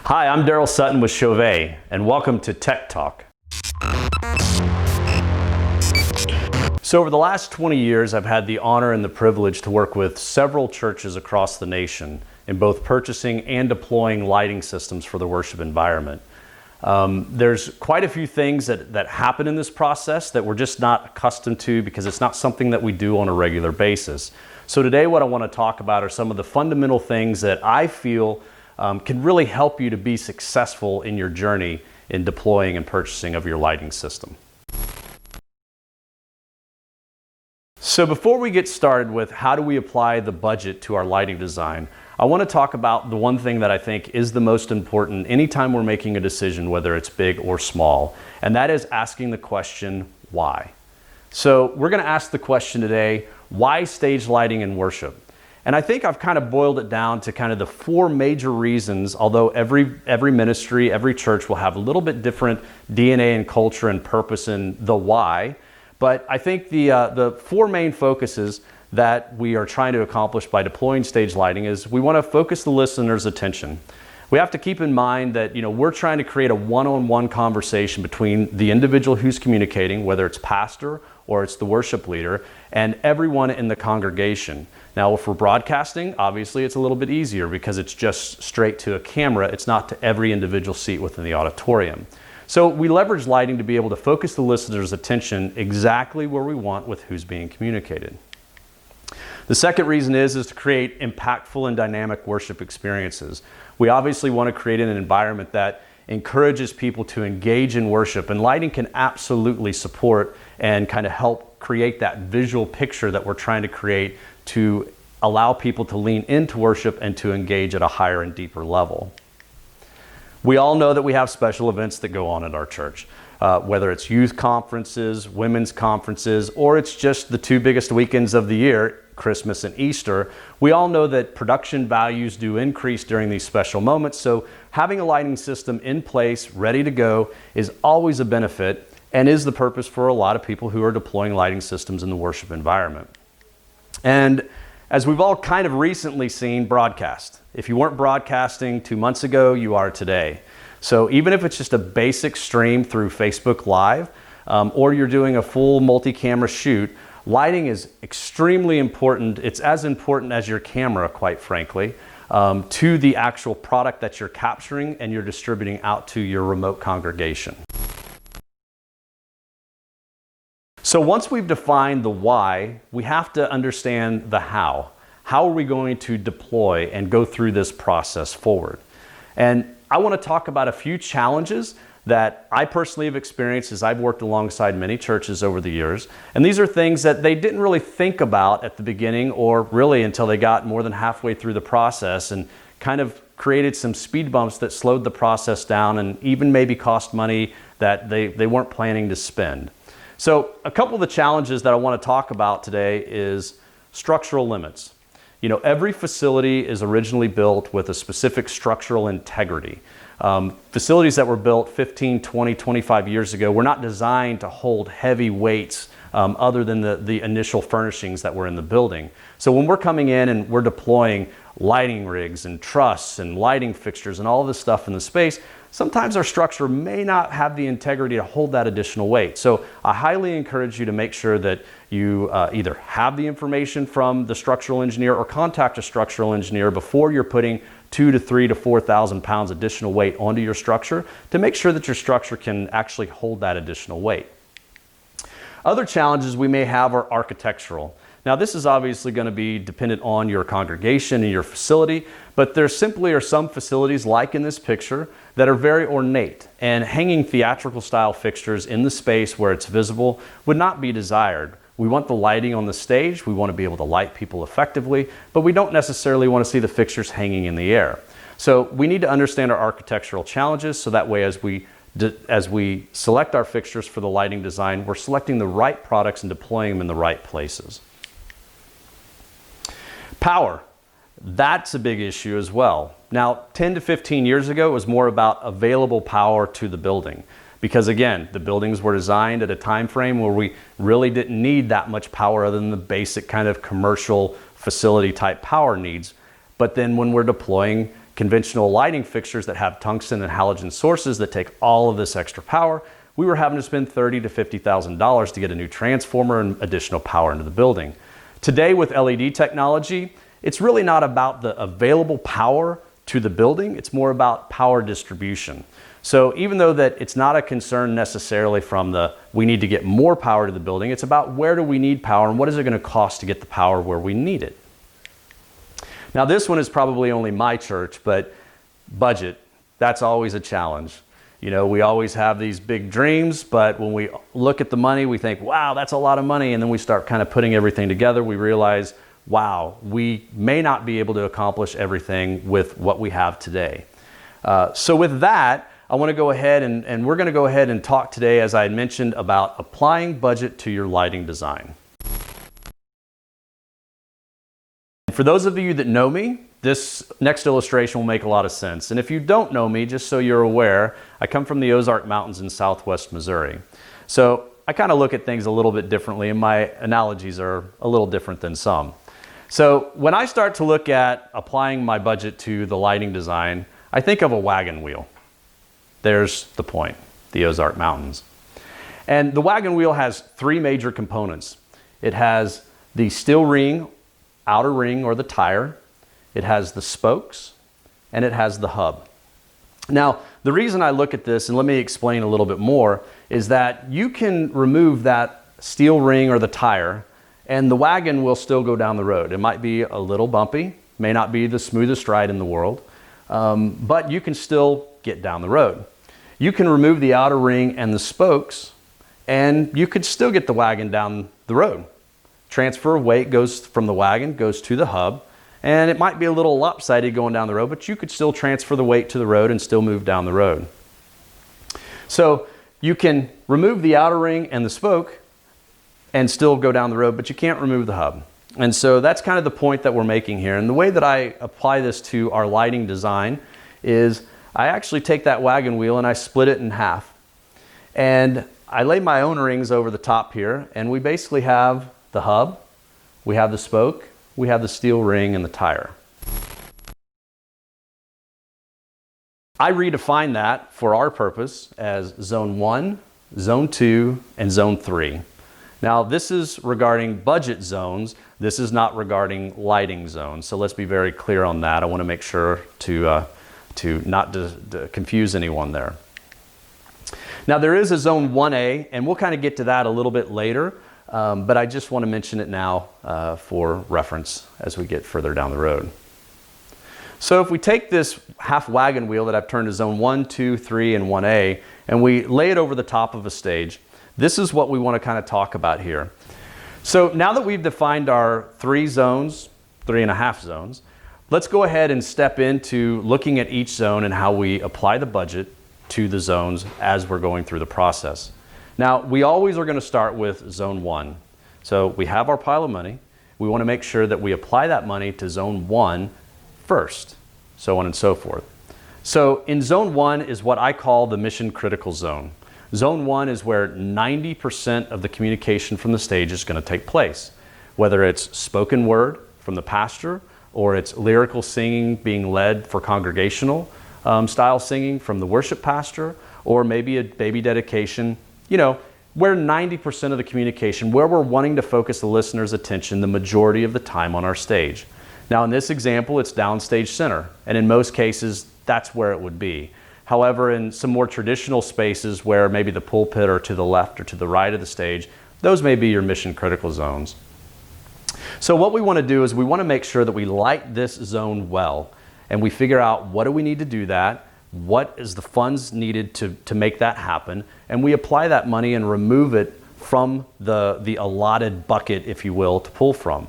Hi, I'm Daryl Sutton with CHAUVET, and welcome to Tech Talk. So over the last 20 years, I've had the honor and the privilege to work with several churches across the nation in both purchasing and deploying lighting systems for the worship environment. There's quite a few things that happen in this process that we're just not accustomed to because it's not something that we do on a regular basis. So today what I want to talk about are some of the fundamental things that I feel can really help you to be successful in your journey in deploying and purchasing of your lighting system. So before we get started with how do we apply the budget to our lighting design, I want to talk about the one thing that I think is the most important anytime we're making a decision, whether it's big or small, and that is asking the question, why? So we're going to ask the question today, why stage lighting in worship? And I think I've kind of boiled it down to kind of the four major reasons, although every ministry, every church will have a little bit different DNA and culture and purpose in the why. But I think the four main focuses that we are trying to accomplish by deploying stage lighting is we want to focus the listener's attention. We have to keep in mind that we're trying to create a one-on-one conversation between the individual who's communicating, whether it's pastor or it's the worship leader, and everyone in the congregation. Now, if we're broadcasting, obviously it's a little bit easier because it's just straight to a camera. It's not to every individual seat within the auditorium. So we leverage lighting to be able to focus the listener's attention exactly where we want with who's being communicated. The second reason is to create impactful and dynamic worship experiences. We obviously want to create an environment that encourages people to engage in worship, and lighting can absolutely support and kind of help create that visual picture that we're trying to create to allow people to lean into worship and to engage at a higher and deeper level. We all know that we have special events that go on at our church, whether it's youth conferences, women's conferences, or it's just the two biggest weekends of the year, Christmas and Easter. We all know that production values do increase during these special moments, so having a lighting system in place, ready to go, is always a benefit and is the purpose for a lot of people who are deploying lighting systems in the worship environment. And as we've all kind of recently seen, broadcast. If you weren't broadcasting 2 months ago, you are today. So even if it's just a basic stream through Facebook Live, or you're doing a full multi-camera shoot, lighting is extremely important. It's as important as your camera, quite frankly, to the actual product that you're capturing and you're distributing out to your remote congregation. So once we've defined the why, we have to understand the how. How are we going to deploy and go through this process forward? And I want to talk about a few challenges that I personally have experienced as I've worked alongside many churches over the years. And these are things that they didn't really think about at the beginning or really until they got more than halfway through the process and kind of created some speed bumps that slowed the process down and even maybe cost money that they weren't planning to spend. So a couple of the challenges that I want to talk about today is structural limits. Every facility is originally built with a specific structural integrity. Facilities that were built 15, 20, 25 years ago were not designed to hold heavy weights other than the initial furnishings that were in the building. So when we're coming in and we're deploying lighting rigs and trusses and lighting fixtures and all of this stuff in the space, sometimes our structure may not have the integrity to hold that additional weight. So I highly encourage you to make sure that you either have the information from the structural engineer or contact a structural engineer before you're putting 2,000 to 3,000 to 4,000 pounds additional weight onto your structure to make sure that your structure can actually hold that additional weight. Other challenges we may have are architectural. Now this is obviously going to be dependent on your congregation and your facility, but there simply are some facilities like in this picture that are very ornate, and hanging theatrical style fixtures in the space where it's visible would not be desired. We want the lighting on the stage, we want to be able to light people effectively, but we don't necessarily want to see the fixtures hanging in the air. So we need to understand our architectural challenges so that way as we select our fixtures for the lighting design, we're selecting the right products and deploying them in the right places. Power, that's a big issue as well. Now, 10 to 15 years ago, it was more about available power to the building. Because again, the buildings were designed at a time frame where we really didn't need that much power other than the basic kind of commercial facility type power needs. But then when we're deploying conventional lighting fixtures that have tungsten and halogen sources that take all of this extra power, we were having to spend $30,000 to $50,000 to get a new transformer and additional power into the building. Today with LED technology, it's really not about the available power to the building, it's more about power distribution. So even though that it's not a concern necessarily from the we need to get more power to the building, it's about where do we need power and what is it going to cost to get the power where we need it. Now this one is probably only my church, but budget, that's always a challenge. You know, we always have these big dreams, but when we look at the money, we think, wow, that's a lot of money. And then we start kind of putting everything together. We realize, wow, we may not be able to accomplish everything with what we have today. So with that, I want to go ahead and we're going to go ahead and talk today, as I had mentioned, about applying budget to your lighting design. For those of you that know me, this next illustration will make a lot of sense. And if you don't know me, just so you're aware, I come from the Ozark Mountains in southwest Missouri. So I kind of look at things a little bit differently, and my analogies are a little different than some. So when I start to look at applying my budget to the lighting design, I think of a wagon wheel. There's the point, the Ozark Mountains. And the wagon wheel has three major components. It has the steel ring, outer ring, or the tire. It has the spokes, and it has the hub. Now, the reason I look at this, and let me explain a little bit more, is that you can remove that steel ring or the tire, and the wagon will still go down the road. It might be a little bumpy, may not be the smoothest ride in the world, but you can still get down the road. You can remove the outer ring and the spokes, and you could still get the wagon down the road. Transfer of weight goes from the wagon, goes to the hub, and it might be a little lopsided going down the road, but you could still transfer the weight to the road and still move down the road. So you can remove the outer ring and the spoke and still go down the road, but you can't remove the hub. And so that's kind of the point that we're making here. And the way that I apply this to our lighting design is I actually take that wagon wheel and I split it in half. And I lay my own rings over the top here, and we basically have the hub, we have the spoke, we have the steel ring and the tire. I redefine that for our purpose as zone 1, zone 2, and zone 3. Now this is regarding budget zones. This is not regarding lighting zones. So let's be very clear on that. I want to make sure to not confuse anyone there. Now there is a zone 1A, and we'll kind of get to that a little bit later. But I just want to mention it now for reference as we get further down the road. So if we take this half wagon wheel that I've turned to zone 1, 2, 3, and 1A, and we lay it over the top of a stage, this is what we want to kind of talk about here. So now that we've defined our 3 zones, 3.5 zones, let's go ahead and step into looking at each zone and how we apply the budget to the zones as we're going through the process. Now, we always are going to start with zone 1. So we have our pile of money. We want to make sure that we apply that money to zone 1 first, so on and so forth. So in zone 1 is what I call the mission critical zone. Zone 1 is where 90% of the communication from the stage is going to take place, whether it's spoken word from the pastor or it's lyrical singing being led for congregational style singing from the worship pastor, or maybe a baby dedication. You know, where 90% of the communication, where we're wanting to focus the listener's attention the majority of the time on our stage. Now in this example, it's downstage center, and in most cases, that's where it would be. However, in some more traditional spaces where maybe the pulpit or to the left or to the right of the stage, those may be your mission critical zones. So what we want to do is we want to make sure that we light this zone well, and we figure out what do we need to do that, what is the funds needed to make that happen, and we apply that money and remove it from the allotted bucket, if you will, to pull from.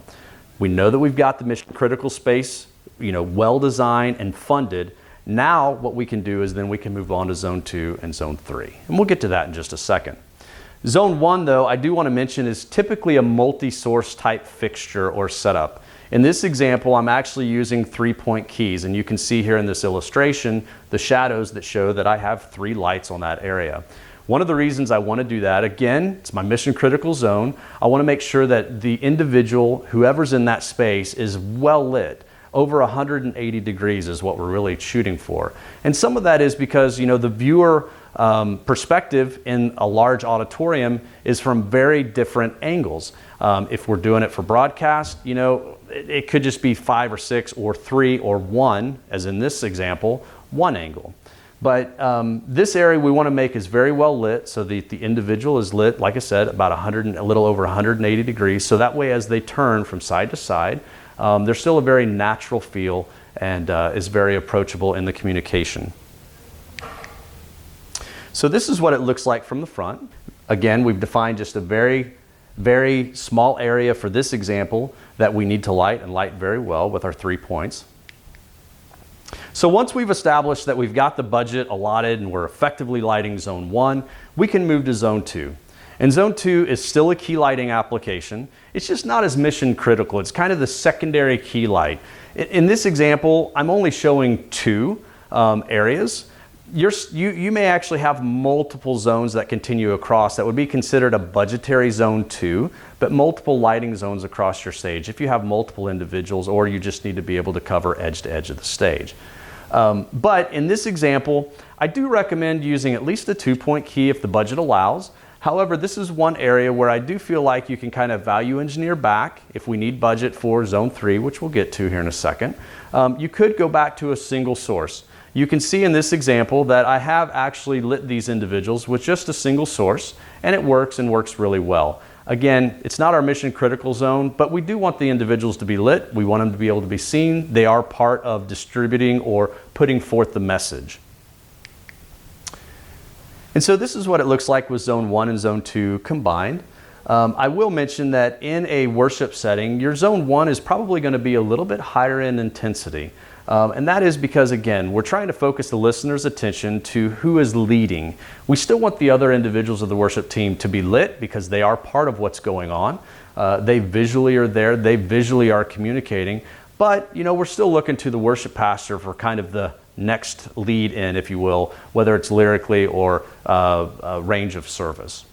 We know that we've got the mission critical space, you know, well designed and funded. Now what we can do is then we can move on to zone 2 and zone 3. And we'll get to that in just a second. Zone 1, though, I do want to mention is typically a multi-source type fixture or setup. In this example, I'm actually using 3-point keys, and you can see here in this illustration the shadows that show that I have 3 lights on that area. One of the reasons I want to do that, again, it's my mission critical zone. I want to make sure that the individual, whoever's in that space, is well lit. over 180 degrees is what we're really shooting for. And some of that is because, you know, the viewer perspective in a large auditorium is from very different angles. If we're doing it for broadcast, you know, it could just be 5 or 6 or 3 or 1, as in this example, one angle. But this area we want to make is very well lit, so the individual is lit, like I said, about a little over 180 degrees. So that way, as they turn from side to side, there's still a very natural feel and is very approachable in the communication. So this is what it looks like from the front. Again, we've defined just a very, very small area for this example that we need to light and light very well with our 3 points. So once we've established that we've got the budget allotted and we're effectively lighting zone 1, we can move to zone 2. And zone 2 is still a key lighting application. It's just not as mission critical. It's kind of the secondary key light. In this example, I'm only showing 2 areas. You may actually have multiple zones that continue across that would be considered a budgetary zone 2, but multiple lighting zones across your stage if you have multiple individuals or you just need to be able to cover edge to edge of the stage. But in this example, I do recommend using at least a 2-point key if the budget allows. However, this is one area where I do feel like you can kind of value engineer back if we need budget for zone 3, which we'll get to here in a second. You could go back to a single source. You can see in this example that I have actually lit these individuals with just a single source, and it works and works really well. Again, it's not our mission critical zone, but we do want the individuals to be lit. We want them to be able to be seen. They are part of distributing or putting forth the message. And so this is what it looks like with zone 1 and zone 2 combined. I will mention that in a worship setting, your zone 1 is probably going to be a little bit higher in intensity. And that is because, again, we're trying to focus the listener's attention to who is leading. We still want the other individuals of the worship team to be lit because they are part of what's going on. They visually are there. They visually are communicating. But, you know, we're still looking to the worship pastor for kind of the next lead in, if you will, whether it's lyrically or a range of service.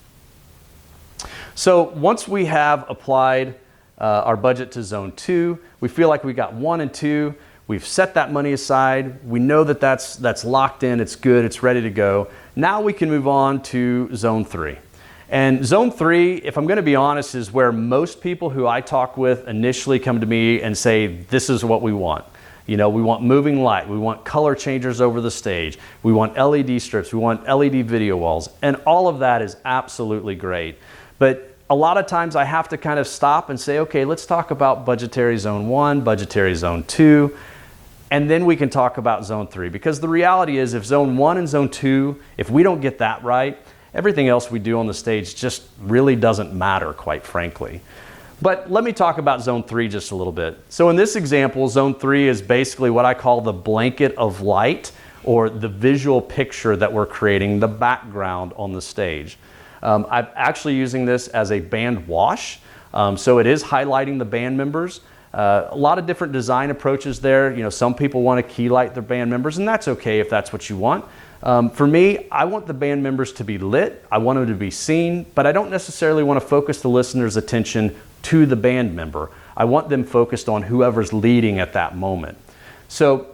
So once we have applied our budget to zone 2, we feel like we got 1 and 2. We've set that money aside. We know that that's locked in. It's good. It's ready to go. Now we can move on to zone 3. And zone 3, if I'm going to be honest, is where most people who I talk with initially come to me and say, this is what we want. You know, we want moving light. We want color changers over the stage. We want LED strips. We want LED video walls. And all of that is absolutely great. But a lot of times I have to kind of stop and say, okay, let's talk about budgetary zone 1, budgetary zone 2. And then we can talk about zone 3, because the reality is if zone 1 and zone 2, if we don't get that right, everything else we do on the stage just really doesn't matter, quite frankly. But let me talk about zone 3 just a little bit. So in this example, zone 3 is basically what I call the blanket of light, or the visual picture that we're creating, the background on the stage. I'm actually using this as a band wash. So it is highlighting the band members. A lot of different design approaches there. You know, some people want to key light their band members, and that's okay if that's what you want. For me, I want the band members to be lit. I want them to be seen, but I don't necessarily want to focus the listener's attention to the band member. I want them focused on whoever's leading at that moment. So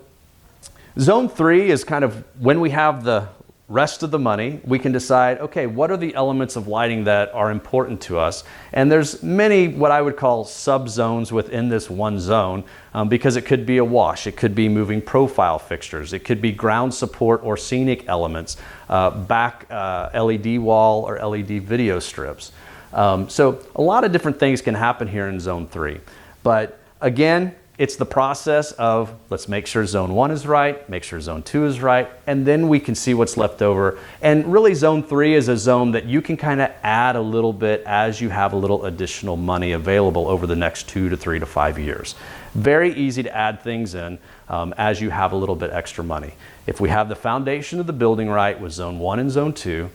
zone 3 is kind of when we have the rest of the money, we can decide, okay, what are the elements of lighting that are important to us? And there's many what I would call sub-zones within this one zone, because it could be a wash, it could be moving profile fixtures, it could be ground support or scenic elements, back LED wall or LED video strips. So a lot of different things can happen here in zone 3. But again, it's the process of let's make sure zone 1 is right, make sure zone 2 is right, and then we can see what's left over. And really zone 3 is a zone that you can kind of add a little bit as you have a little additional money available over the next 2 to 3 to 5 years. Very easy to add things in as you have a little bit extra money. If we have the foundation of the building right with zone 1 and zone 2,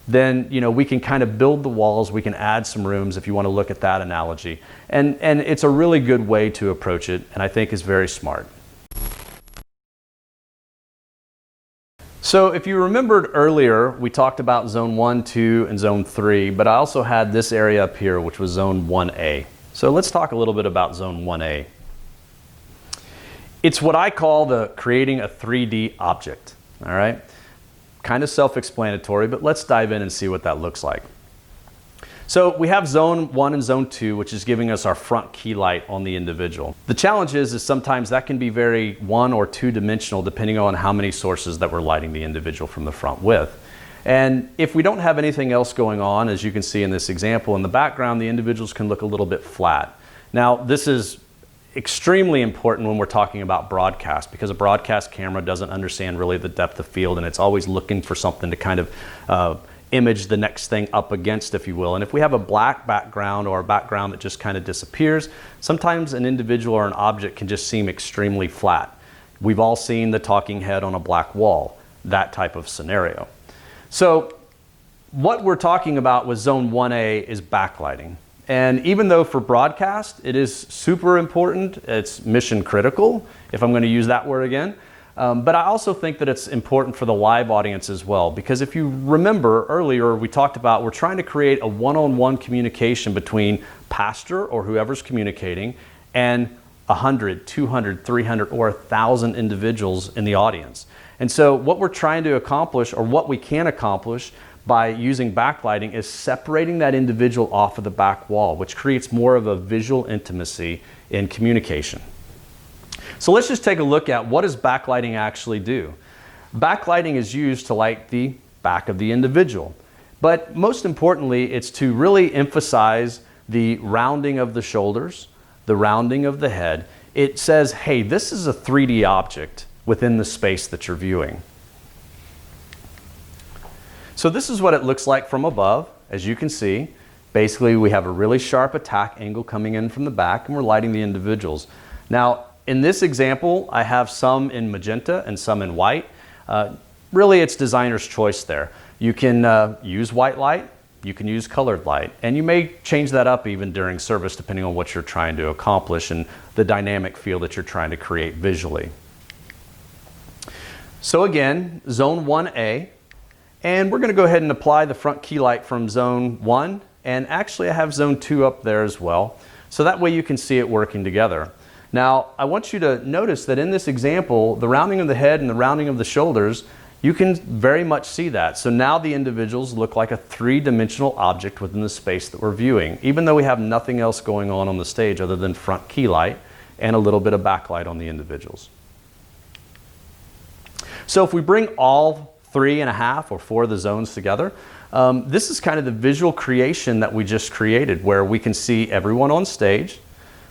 then we can kind of build the walls, we can add some rooms if you want to look at that analogy. And it's a really good way to approach it, and I think is very smart. So if you remembered earlier, we talked about zone 1, 2, and zone 3, but I also had this area up here, which was zone 1A. So let's talk a little bit about zone 1A. It's what I call the creating a 3D object, all right? Kind of self-explanatory, but let's dive in and see what that looks like. So we have zone 1 and zone 2, which is giving us our front key light on the individual. The challenge is sometimes that can be very 1 or 2 dimensional depending on how many sources that we're lighting the individual from the front with. And if we don't have anything else going on, as you can see in this example, in the background, the individuals can look a little bit flat. Now, this is extremely important when we're talking about broadcast, because a broadcast camera doesn't understand really the depth of field, and it's always looking for something to kind of image the next thing up against, if you will. And if we have a black background or a background that just kind of disappears, sometimes an individual or an object can just seem extremely flat. We've all seen the talking head on a black wall, that type of scenario. So what we're talking about with zone 1A is backlighting. And even though for broadcast it is super important, it's mission critical, if I'm going to use that word again, but I also think that it's important for the live audience as well, because if you remember earlier we talked about we're trying to create a one-on-one communication between pastor or whoever's communicating and 100, 200, 300, or 1,000 individuals in the audience. And so what we're trying to accomplish, or what we can accomplish by using backlighting, is separating that individual off of the back wall, which creates more of a visual intimacy in communication. So let's just take a look at what does backlighting actually do. Backlighting is used to light the back of the individual. But most importantly, it's to really emphasize the rounding of the shoulders, the rounding of the head. It says, hey, this is a 3D object within the space that you're viewing. So this is what it looks like from above. As you can see, basically we have a really sharp attack angle coming in from the back, and we're lighting the individuals. Now, in this example, I have some in magenta and some in white. Really, it's designer's choice there. You can use white light, you can use colored light, and you may change that up even during service depending on what you're trying to accomplish and the dynamic feel that you're trying to create visually. So again, zone 1A, and we're going to go ahead and apply the front key light from zone 1, and actually I have zone 2 up there as well, so that way you can see it working together. Now, I want you to notice that in this example, the rounding of the head and the rounding of the shoulders, you can very much see that. So now the individuals look like a 3-dimensional object within the space that we're viewing, even though we have nothing else going on the stage other than front key light and a little bit of backlight on the individuals. So if we bring all 3.5 or 4 of the zones together, this is kind of the visual creation that we just created, where we can see everyone on stage.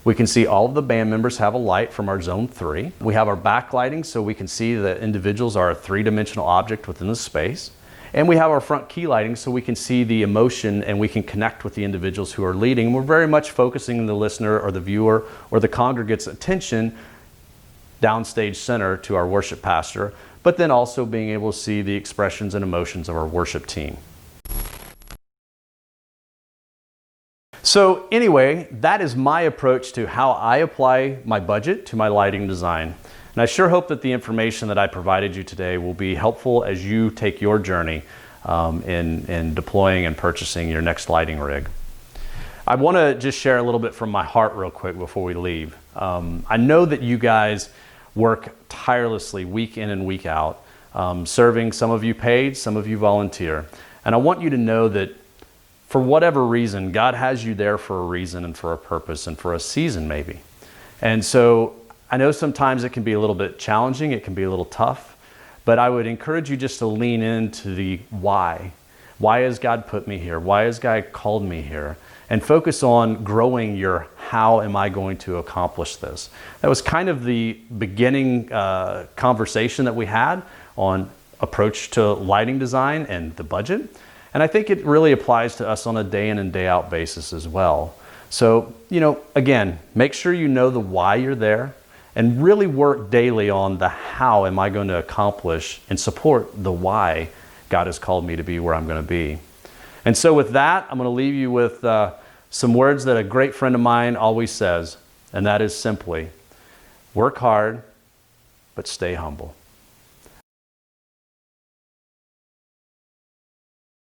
We can see all of the band members have a light from our zone 3. We have our backlighting, so we can see the individuals are a 3-dimensional object within the space. And we have our front key lighting, so we can see the emotion and we can connect with the individuals who are leading. We're very much focusing the listener or the viewer or the congregate's attention downstage center to our worship pastor, but then also being able to see the expressions and emotions of our worship team. So anyway, that is my approach to how I apply my budget to my lighting design. And I sure hope that the information that I provided you today will be helpful as you take your journey in deploying and purchasing your next lighting rig. I want to just share a little bit from my heart real quick before we leave. I know that you guys work tirelessly week in and week out, serving. Some of you paid, some of you volunteer. And I want you to know that for whatever reason, God has you there for a reason and for a purpose and for a season maybe. And so I know sometimes it can be a little bit challenging, it can be a little tough, but I would encourage you just to lean into the why. Why has God put me here? Why has God called me here? And focus on growing your how am I going to accomplish this? That was kind of the beginning conversation that we had on approach to lighting design and the budget. And I think it really applies to us on a day in and day out basis as well. So, again, make sure you know the why you're there and really work daily on the how am I going to accomplish and support the why God has called me to be where I'm going to be. And so with that, I'm going to leave you with some words that a great friend of mine always says, and that is simply, work hard, but stay humble.